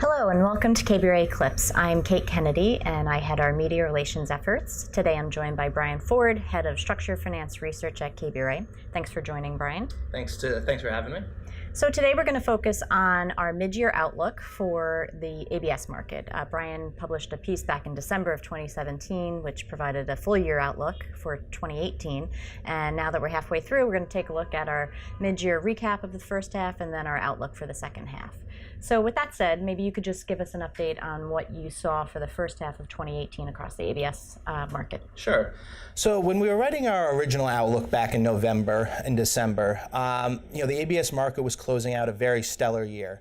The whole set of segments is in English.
Hello and welcome to KBRA Clips. I'm Kate Kennedy and I head our media relations efforts. Today I'm joined by Brian Ford, head of structured finance research at KBRA. Thanks for joining, Brian. Thanks for having me. So today we're going to focus on our mid-year outlook for the ABS market. Brian published a piece back in December of 2017 which provided a full year outlook for 2018, and now that we're halfway through, we're going to take a look at our mid-year recap of the first half and then our outlook for the second half. So with that said, maybe you could just give us an update on what you saw for the first half of 2018 across the ABS market. Sure. So when we were writing our original outlook back in November and December, the ABS market was closing out a very stellar year.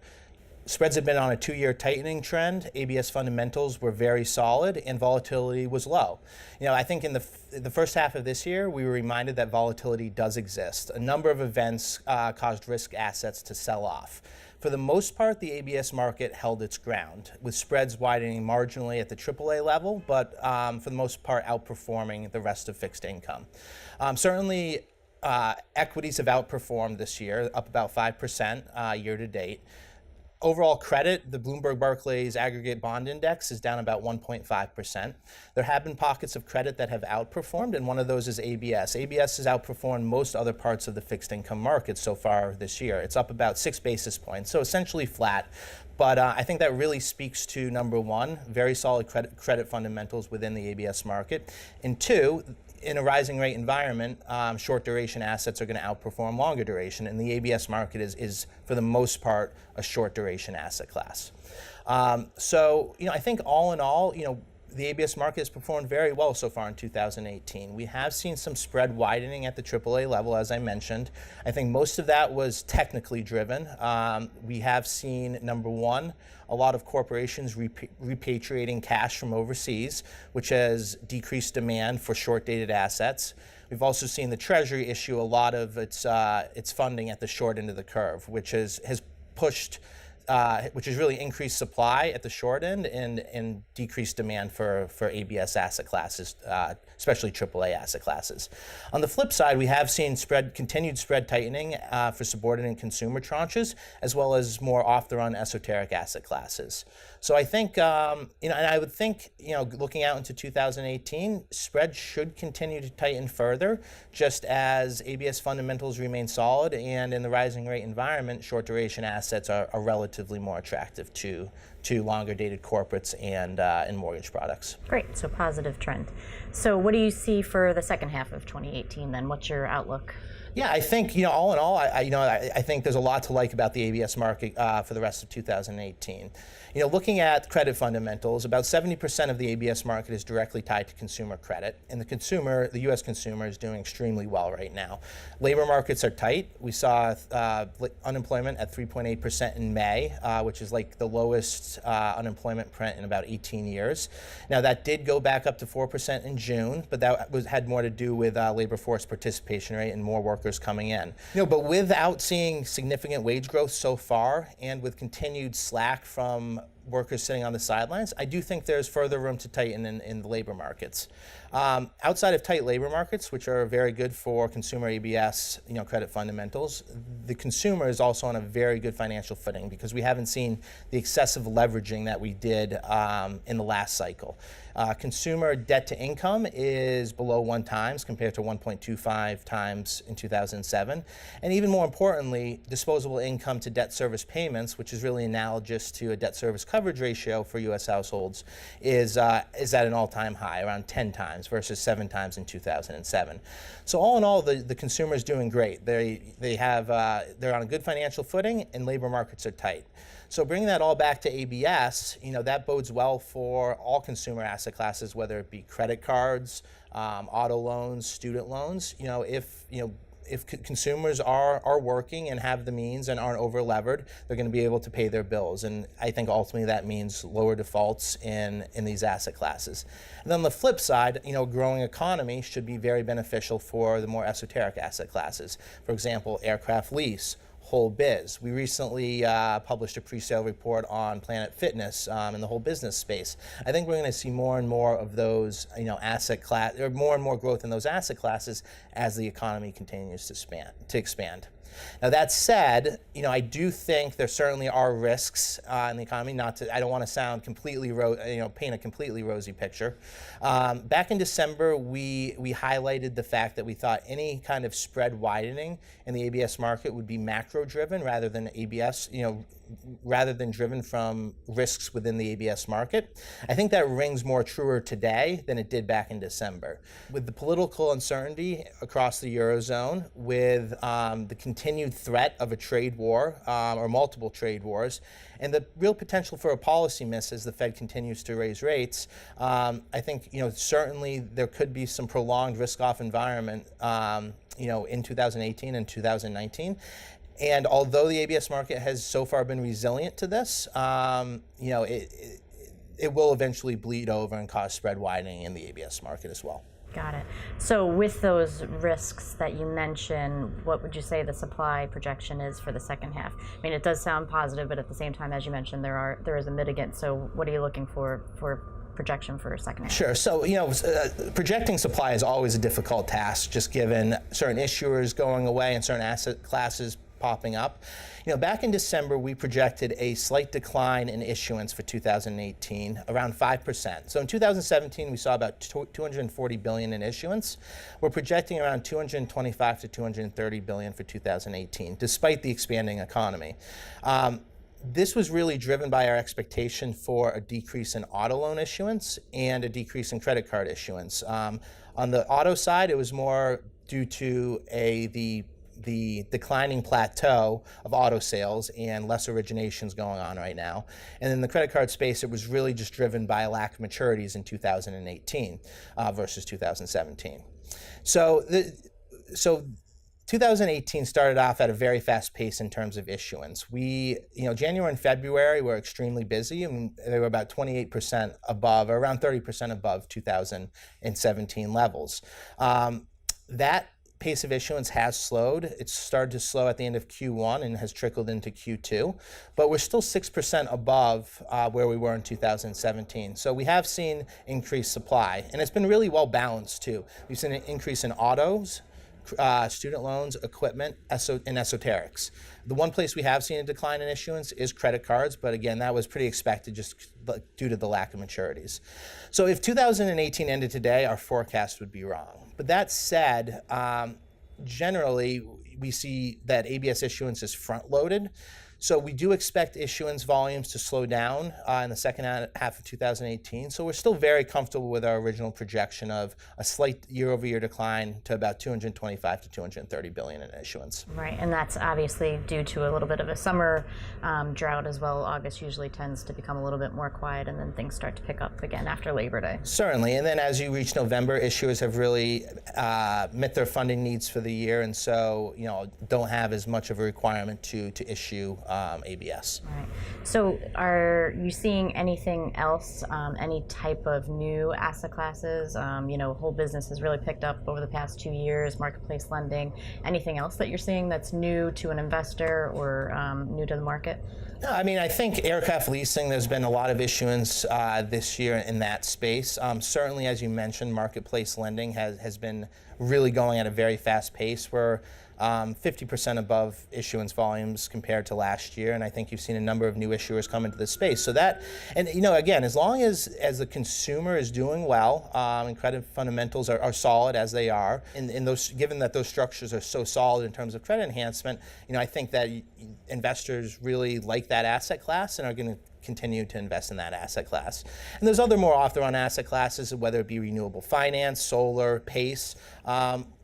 Spreads had been on a 2-year tightening trend, ABS fundamentals were very solid, and volatility was low. I think in the first half of this year, we were reminded that volatility does exist. A number of events caused risk assets to sell off. For the most part, the ABS market held its ground, with spreads widening marginally at the AAA level, but for the most part outperforming the rest of fixed income. Certainly, equities have outperformed this year, up about 5% year to date. Overall credit, the Bloomberg Barclays Aggregate Bond Index is down about 1.5%. There have been pockets of credit that have outperformed, and one of those is ABS. ABS has outperformed most other parts of the fixed income market so far this year. It's up about 6 basis points, so essentially flat. But I think that really speaks to, number one, very solid credit fundamentals within the ABS market, and two, in a rising rate environment, short duration assets are going to outperform longer duration, and the ABS market is for the most part, a short duration asset class. I think all in all, the ABS market has performed very well so far in 2018. We have seen some spread widening at the AAA level, as I mentioned. I think most of that was technically driven. We have seen, number one, a lot of corporations repatriating cash from overseas, which has decreased demand for short-dated assets. We've also seen the Treasury issue a lot of its funding at the short end of the curve, which has really increased supply at the short end and decreased demand for ABS asset classes, especially AAA asset classes. On the flip side, we have seen continued spread tightening for subordinate consumer tranches, as well as more off-the-run esoteric asset classes. So I think, and I would think, looking out into 2018, spreads should continue to tighten further, just as ABS fundamentals remain solid, and in the rising rate environment, short duration assets are relatively more attractive to longer dated corporates and mortgage products. Great, so positive trend. So what do you see for the second half of 2018 then? What's your outlook? Yeah, I think, all in all, I think there's a lot to like about the ABS market for the rest of 2018. Looking at credit fundamentals, about 70% of the ABS market is directly tied to consumer credit, and the U.S. consumer is doing extremely well right now. Labor markets are tight. We saw unemployment at 3.8% in May, which is like the lowest unemployment print in about 18 years. Now, that did go back up to 4% in June, but that had more to do with labor force participation rate and more workers coming in. But without seeing significant wage growth so far, and with continued slack from workers sitting on the sidelines, I do think there's further room to tighten in the labor markets. Outside of tight labor markets, which are very good for consumer ABS, credit fundamentals, the consumer is also on a very good financial footing because we haven't seen the excessive leveraging that we did in the last cycle. Consumer debt to income is below 1 times compared to 1.25 times in 2007. And even more importantly, disposable income to debt service payments, which is really analogous to a debt service coverage ratio for U.S. households, is at an all-time high, around 10 times versus 7 times in 2007. So all in all, the consumer is doing great. They're on a good financial footing, and labor markets are tight. So bringing that all back to ABS, that bodes well for all consumer asset classes, whether it be credit cards, auto loans, student loans. If consumers are working and have the means and aren't over-levered, they're going to be able to pay their bills. And I think ultimately that means lower defaults in these asset classes. And then on the flip side, a growing economy should be very beneficial for the more esoteric asset classes. For example, aircraft lease, whole biz. We recently published a pre-sale report on Planet Fitness in the whole business space. I think we're going to see more and more of those, asset class, or more and more growth in those asset classes as the economy continues to expand. Now that said, I do think there certainly are risks in the economy. I don't want to sound completely, paint a completely rosy picture. Back in December, we highlighted the fact that we thought any kind of spread widening in the ABS market would be macro-driven rather than rather than driven from risks within the ABS market. I think that rings more truer today than it did back in December. With the political uncertainty across the Eurozone, with the continued threat of a trade war or multiple trade wars, and the real potential for a policy miss as the Fed continues to raise rates, I think certainly there could be some prolonged risk-off environment in 2018 and 2019. And although the ABS market has so far been resilient to this, it will eventually bleed over and cause spread widening in the ABS market as well. Got it. So with those risks that you mentioned, what would you say the supply projection is for the second half? I mean, it does sound positive, but at the same time, as you mentioned, there is a mitigant. So what are you looking for projection for a second half? Sure. So, projecting supply is always a difficult task, just given certain issuers going away and certain asset classes popping up. Back in December, we projected a slight decline in issuance for 2018, around 5%. So in 2017, we saw about 240 billion in issuance. We're projecting around 225 to 230 billion for 2018, despite the expanding economy. This was really driven by our expectation for a decrease in auto loan issuance and a decrease in credit card issuance. On the auto side, it was more due to the declining plateau of auto sales and less originations going on right now. And in the credit card space, it was really just driven by a lack of maturities in 2018 versus 2017. So 2018 started off at a very fast pace in terms of issuance. January and February were extremely busy, and they were about 28% above, or around 30% above 2017 levels. That pace of issuance has slowed. It's started to slow at the end of Q1 and has trickled into Q2, but we're still 6% above where we were in 2017. So we have seen increased supply, and it's been really well balanced too. We've seen an increase in autos, student loans, equipment, and esoterics. The one place we have seen a decline in issuance is credit cards, but again, that was pretty expected just due to the lack of maturities. So if 2018 ended today, our forecast would be wrong. But that said, generally, we see that ABS issuance is front-loaded. So we do expect issuance volumes to slow down in the second half of 2018. So we're still very comfortable with our original projection of a slight year-over-year decline to about 225 to 230 billion in issuance. Right, and that's obviously due to a little bit of a summer drought as well. August usually tends to become a little bit more quiet, and then things start to pick up again after Labor Day. Certainly, and then as you reach November, issuers have really met their funding needs for the year, and so don't have as much of a requirement to issue ABS. Right. So are you seeing anything else, any type of new asset classes? Whole business has really picked up over the past 2 years, marketplace lending. Anything else that you're seeing that's new to an investor or new to the market? No, I think aircraft leasing, there's been a lot of issuance this year in that space. Certainly, as you mentioned, marketplace lending has been really going at a very fast pace. We're 50% above issuance volumes compared to last year, and I think you've seen a number of new issuers come into the space. So that, and again, as long as the consumer is doing well and credit fundamentals are solid as they are, and given that those structures are so solid in terms of credit enhancement, I think that investors really like that asset class and are going to continue to invest in that asset class. And there's other more off-the-run asset classes, whether it be renewable finance, solar, PACE.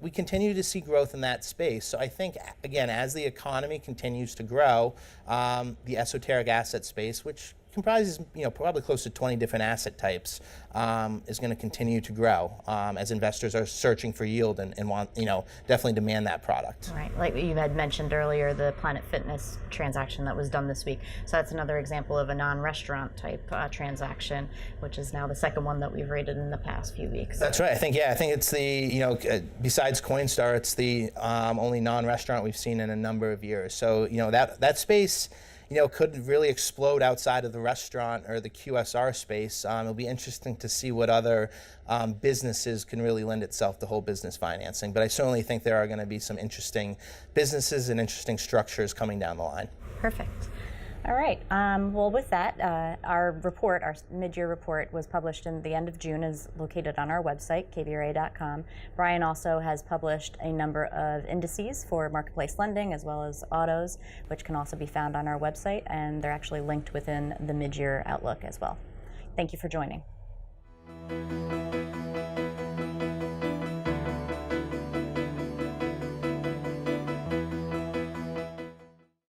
We continue to see growth in that space. So I think, again, as the economy continues to grow, the esoteric asset space, which comprises probably close to 20 different asset types, is going to continue to grow as investors are searching for yield and want definitely demand that product. Right, like you had mentioned earlier, the Planet Fitness transaction that was done this week. So that's another example of a non-restaurant type transaction, which is now the second one that we've rated in the past few weeks. That's right. I think it's the besides Coinstar, it's the only non-restaurant we've seen in a number of years. So that space could really explode outside of the restaurant or the QSR space. It'll be interesting to see what other businesses can really lend itself to whole business financing. But I certainly think there are going to be some interesting businesses and interesting structures coming down the line. Perfect. All right. Well, with that, our report, our mid-year report, was published in the end of June, is located on our website, kbra.com. Brian also has published a number of indices for marketplace lending as well as autos, which can also be found on our website, and they're actually linked within the mid-year outlook as well. Thank you for joining.